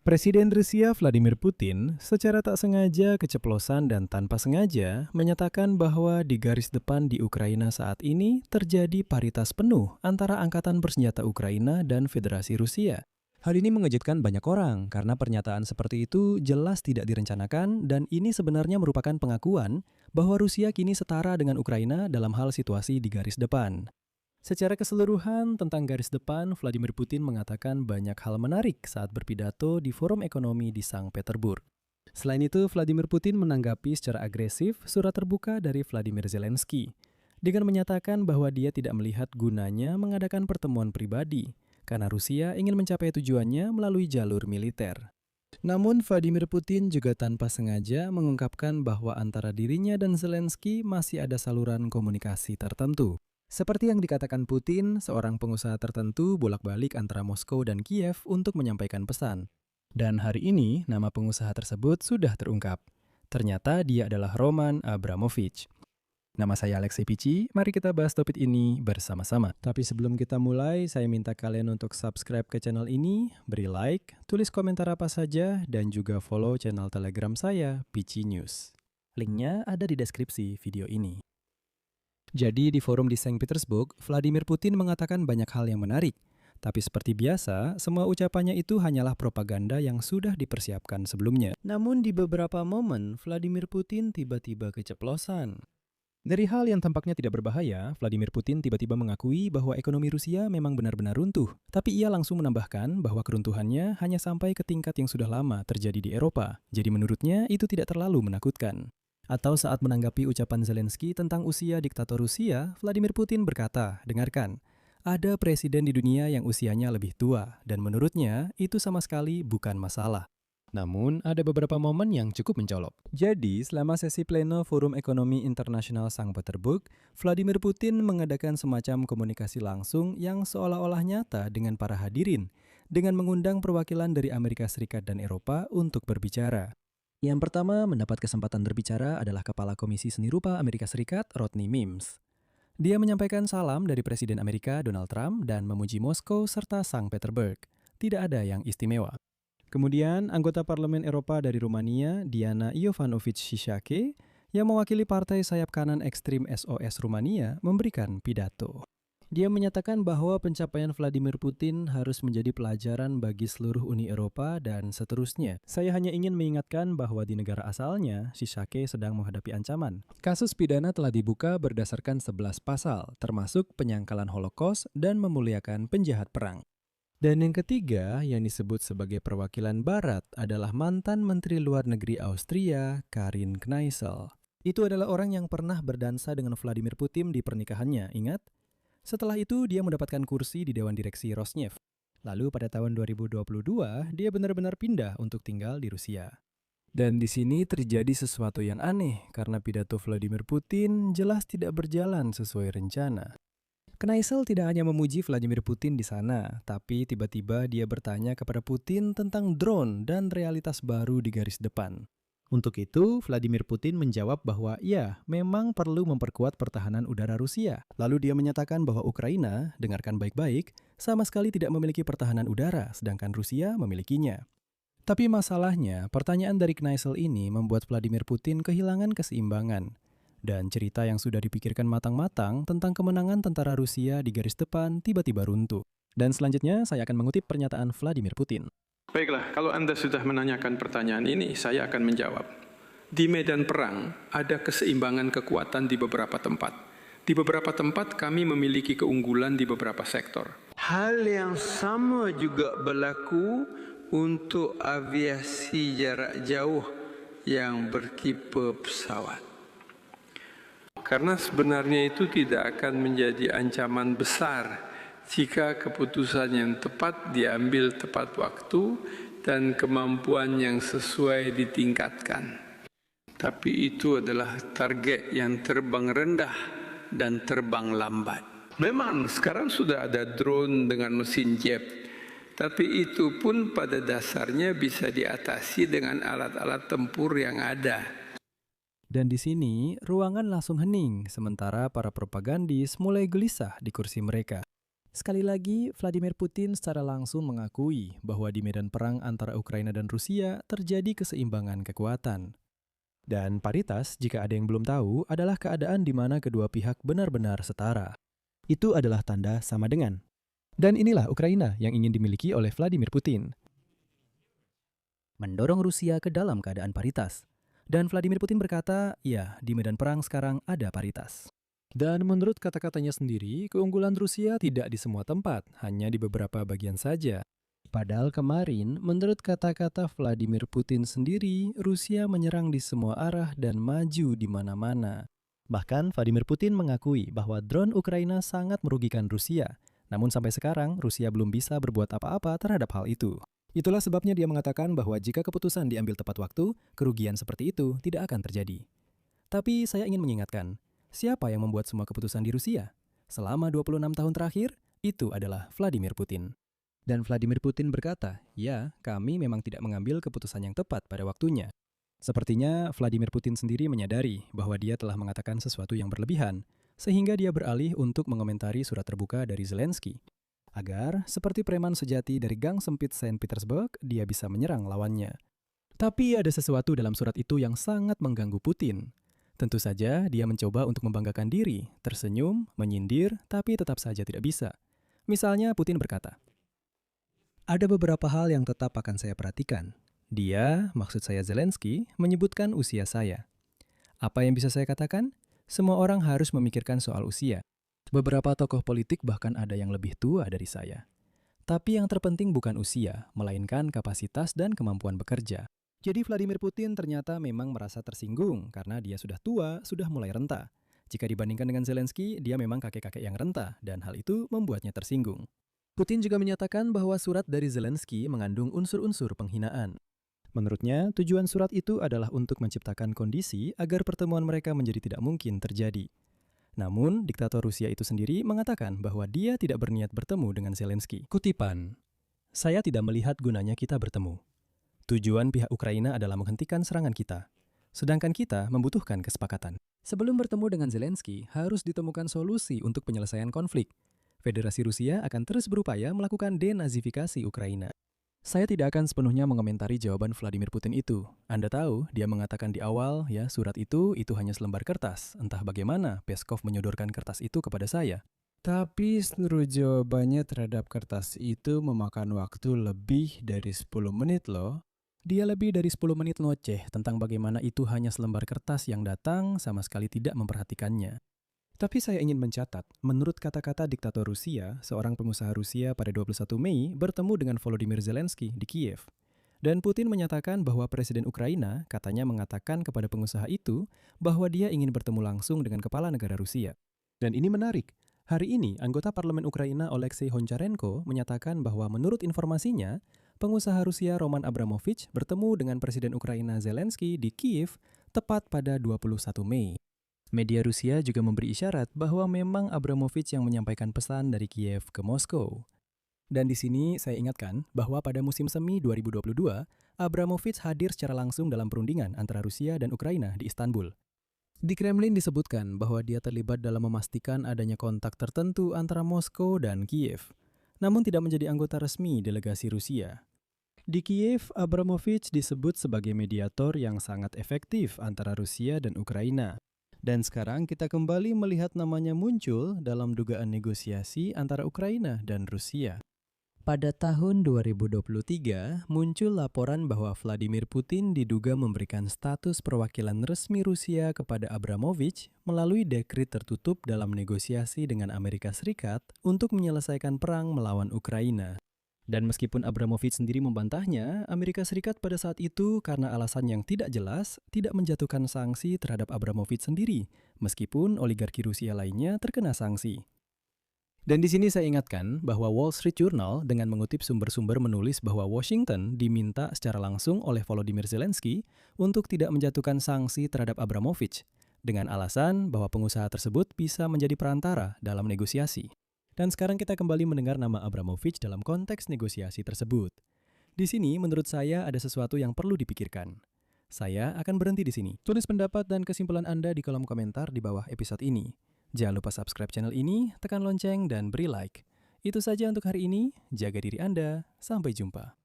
Presiden Rusia Vladimir Putin secara tak sengaja, keceplosan dan tanpa sengaja menyatakan bahwa di garis depan di Ukraina saat ini terjadi paritas penuh antara Angkatan Bersenjata Ukraina dan Federasi Rusia. Hal ini mengejutkan banyak orang karena pernyataan seperti itu jelas tidak direncanakan dan ini sebenarnya merupakan pengakuan bahwa Rusia kini setara dengan Ukraina dalam hal situasi di garis depan. Secara keseluruhan tentang garis depan, Vladimir Putin mengatakan banyak hal menarik saat berpidato di Forum Ekonomi di Sankt Petersburg. Selain itu, Vladimir Putin menanggapi secara agresif surat terbuka dari Vladimir Zelensky dengan menyatakan bahwa dia tidak melihat gunanya mengadakan pertemuan pribadi karena Rusia ingin mencapai tujuannya melalui jalur militer. Namun, Vladimir Putin juga tanpa sengaja mengungkapkan bahwa antara dirinya dan Zelensky masih ada saluran komunikasi tertentu. Seperti yang dikatakan Putin, seorang pengusaha tertentu bolak-balik antara Moskow dan Kiev untuk menyampaikan pesan. Dan hari ini, nama pengusaha tersebut sudah terungkap. Ternyata dia adalah Roman Abramovich. Nama saya Alexei Pici, mari kita bahas topik ini bersama-sama. Tapi sebelum kita mulai, saya minta kalian untuk subscribe ke channel ini, beri like, tulis komentar apa saja, dan juga follow channel Telegram saya, Pici News. Linknya ada di deskripsi video ini. Jadi di forum di Saint Petersburg, Vladimir Putin mengatakan banyak hal yang menarik. Tapi seperti biasa, semua ucapannya itu hanyalah propaganda yang sudah dipersiapkan sebelumnya. Namun di beberapa momen, Vladimir Putin tiba-tiba keceplosan. Dari hal yang tampaknya tidak berbahaya, Vladimir Putin tiba-tiba mengakui bahwa ekonomi Rusia memang benar-benar runtuh. Tapi ia langsung menambahkan bahwa keruntuhannya hanya sampai ke tingkat yang sudah lama terjadi di Eropa. Jadi menurutnya itu tidak terlalu menakutkan. Atau saat menanggapi ucapan Zelensky tentang usia diktator Rusia, Vladimir Putin berkata, dengarkan, ada presiden di dunia yang usianya lebih tua, dan menurutnya itu sama sekali bukan masalah. Namun, ada beberapa momen yang cukup mencolok. Jadi, selama sesi pleno Forum Ekonomi Internasional Sankt Petersburg, Vladimir Putin mengadakan semacam komunikasi langsung yang seolah-olah nyata dengan para hadirin, dengan mengundang perwakilan dari Amerika Serikat dan Eropa untuk berbicara. Yang pertama mendapat kesempatan berbicara adalah Kepala Komisi Seni Rupa Amerika Serikat, Rodney Mims. Dia menyampaikan salam dari Presiden Amerika Donald Trump dan memuji Moskow serta Sankt Petersburg. Tidak ada yang istimewa. Kemudian, anggota Parlemen Eropa dari Rumania, Diana Iovanovic-Cicake, yang mewakili partai sayap kanan ekstrim SOS Rumania, memberikan pidato. Dia menyatakan bahwa pencapaian Vladimir Putin harus menjadi pelajaran bagi seluruh Uni Eropa dan seterusnya. Saya hanya ingin mengingatkan bahwa di negara asalnya, Cicake sedang menghadapi ancaman. Kasus pidana telah dibuka berdasarkan 11 pasal, termasuk penyangkalan Holocaust dan memuliakan penjahat perang. Dan yang ketiga, yang disebut sebagai perwakilan Barat, adalah mantan Menteri Luar Negeri Austria, Karin Kneissel. Itu adalah orang yang pernah berdansa dengan Vladimir Putin di pernikahannya, ingat? Setelah itu, dia mendapatkan kursi di Dewan Direksi Rosneft. Lalu pada tahun 2022, dia benar-benar pindah untuk tinggal di Rusia. Dan di sini terjadi sesuatu yang aneh, karena pidato Vladimir Putin jelas tidak berjalan sesuai rencana. Kneissel tidak hanya memuji Vladimir Putin di sana, tapi tiba-tiba dia bertanya kepada Putin tentang drone dan realitas baru di garis depan. Untuk itu, Vladimir Putin menjawab bahwa ya, memang perlu memperkuat pertahanan udara Rusia. Lalu dia menyatakan bahwa Ukraina, dengarkan baik-baik, sama sekali tidak memiliki pertahanan udara, sedangkan Rusia memilikinya. Tapi masalahnya, pertanyaan dari Kneissel ini membuat Vladimir Putin kehilangan keseimbangan. Dan cerita yang sudah dipikirkan matang-matang tentang kemenangan tentara Rusia di garis depan tiba-tiba runtuh. Dan selanjutnya, saya akan mengutip pernyataan Vladimir Putin. Baiklah, kalau Anda sudah menanyakan pertanyaan ini, saya akan menjawab. Di medan perang, ada keseimbangan kekuatan di beberapa tempat. Di beberapa tempat, kami memiliki keunggulan di beberapa sektor. Hal yang sama juga berlaku untuk aviasi jarak jauh yang bertipe pesawat. Karena sebenarnya itu tidak akan menjadi ancaman besar jika keputusan yang tepat diambil tepat waktu dan kemampuan yang sesuai ditingkatkan. Tapi itu adalah target yang terbang rendah dan terbang lambat. Memang sekarang sudah ada drone dengan mesin jet, tapi itu pun pada dasarnya bisa diatasi dengan alat-alat tempur yang ada. Dan di sini, ruangan langsung hening, sementara para propagandis mulai gelisah di kursi mereka. Sekali lagi, Vladimir Putin secara langsung mengakui bahwa di medan perang antara Ukraina dan Rusia terjadi keseimbangan kekuatan. Dan paritas, jika ada yang belum tahu, adalah keadaan di mana kedua pihak benar-benar setara. Itu adalah tanda sama dengan. Dan inilah Ukraina yang ingin dimiliki oleh Vladimir Putin. Mendorong Rusia ke dalam keadaan paritas. Dan Vladimir Putin berkata, ya, di medan perang sekarang ada paritas. Dan menurut kata-katanya sendiri, keunggulan Rusia tidak di semua tempat, hanya di beberapa bagian saja. Padahal kemarin, menurut kata-kata Vladimir Putin sendiri, Rusia menyerang di semua arah dan maju di mana-mana. Bahkan Vladimir Putin mengakui bahwa drone Ukraina sangat merugikan Rusia. Namun sampai sekarang, Rusia belum bisa berbuat apa-apa terhadap hal itu. Itulah sebabnya dia mengatakan bahwa jika keputusan diambil tepat waktu, kerugian seperti itu tidak akan terjadi. Tapi saya ingin mengingatkan, siapa yang membuat semua keputusan di Rusia? Selama 26 tahun terakhir, itu adalah Vladimir Putin. Dan Vladimir Putin berkata, ya, kami memang tidak mengambil keputusan yang tepat pada waktunya. Sepertinya Vladimir Putin sendiri menyadari bahwa dia telah mengatakan sesuatu yang berlebihan, sehingga dia beralih untuk mengomentari surat terbuka dari Zelensky. Agar, seperti preman sejati dari gang sempit Saint Petersburg, dia bisa menyerang lawannya. Tapi ada sesuatu dalam surat itu yang sangat mengganggu Putin. Tentu saja dia mencoba untuk membanggakan diri, tersenyum, menyindir, tapi tetap saja tidak bisa. Misalnya Putin berkata, ada beberapa hal yang tetap akan saya perhatikan. Dia, maksud saya Zelensky, menyebutkan usia saya. Apa yang bisa saya katakan? Semua orang harus memikirkan soal usia. Beberapa tokoh politik bahkan ada yang lebih tua dari saya. Tapi yang terpenting bukan usia, melainkan kapasitas dan kemampuan bekerja. Jadi Vladimir Putin ternyata memang merasa tersinggung karena dia sudah tua, sudah mulai renta. Jika dibandingkan dengan Zelensky, dia memang kakek-kakek yang renta dan hal itu membuatnya tersinggung. Putin juga menyatakan bahwa surat dari Zelensky mengandung unsur-unsur penghinaan. Menurutnya, tujuan surat itu adalah untuk menciptakan kondisi agar pertemuan mereka menjadi tidak mungkin terjadi. Namun, diktator Rusia itu sendiri mengatakan bahwa dia tidak berniat bertemu dengan Zelensky. Kutipan, saya tidak melihat gunanya kita bertemu. Tujuan pihak Ukraina adalah menghentikan serangan kita, sedangkan kita membutuhkan kesepakatan. Sebelum bertemu dengan Zelensky, harus ditemukan solusi untuk penyelesaian konflik. Federasi Rusia akan terus berupaya melakukan denazifikasi Ukraina. Saya tidak akan sepenuhnya mengomentari jawaban Vladimir Putin itu. Anda tahu, dia mengatakan di awal, ya surat itu hanya selembar kertas. Entah bagaimana Peskov menyodorkan kertas itu kepada saya. Tapi seluruh jawabannya terhadap kertas itu memakan waktu lebih dari 10 menit loh. Dia lebih dari 10 menit ngoceh tentang bagaimana itu hanya selembar kertas yang datang sama sekali tidak memperhatikannya. Tapi saya ingin mencatat, menurut kata-kata diktator Rusia, seorang pengusaha Rusia pada 21 Mei bertemu dengan Volodymyr Zelensky di Kiev. Dan Putin menyatakan bahwa Presiden Ukraina katanya mengatakan kepada pengusaha itu bahwa dia ingin bertemu langsung dengan kepala negara Rusia. Dan ini menarik. Hari ini, anggota parlemen Ukraina Oleksiy Honcharenko menyatakan bahwa menurut informasinya, pengusaha Rusia Roman Abramovich bertemu dengan Presiden Ukraina Zelensky di Kiev tepat pada 21 Mei. Media Rusia juga memberi isyarat bahwa memang Abramovich yang menyampaikan pesan dari Kiev ke Moskow. Dan di sini saya ingatkan bahwa pada musim semi 2022, Abramovich hadir secara langsung dalam perundingan antara Rusia dan Ukraina di Istanbul. Di Kremlin disebutkan bahwa dia terlibat dalam memastikan adanya kontak tertentu antara Moskow dan Kiev, namun tidak menjadi anggota resmi delegasi Rusia. Di Kiev, Abramovich disebut sebagai mediator yang sangat efektif antara Rusia dan Ukraina. Dan sekarang kita kembali melihat namanya muncul dalam dugaan negosiasi antara Ukraina dan Rusia. Pada tahun 2023, muncul laporan bahwa Vladimir Putin diduga memberikan status perwakilan resmi Rusia kepada Abramovich melalui dekret tertutup dalam negosiasi dengan Amerika Serikat untuk menyelesaikan perang melawan Ukraina. Dan meskipun Abramovich sendiri membantahnya, Amerika Serikat pada saat itu karena alasan yang tidak jelas, tidak menjatuhkan sanksi terhadap Abramovich sendiri, meskipun oligarki Rusia lainnya terkena sanksi. Dan di sini saya ingatkan bahwa Wall Street Journal dengan mengutip sumber-sumber menulis bahwa Washington diminta secara langsung oleh Volodymyr Zelensky untuk tidak menjatuhkan sanksi terhadap Abramovich, dengan alasan bahwa pengusaha tersebut bisa menjadi perantara dalam negosiasi. Dan sekarang kita kembali mendengar nama Abramovich dalam konteks negosiasi tersebut. Di sini menurut saya ada sesuatu yang perlu dipikirkan. Saya akan berhenti di sini. Tulis pendapat dan kesimpulan Anda di kolom komentar di bawah episode ini. Jangan lupa subscribe channel ini, tekan lonceng, dan beri like. Itu saja untuk hari ini. Jaga diri Anda. Sampai jumpa.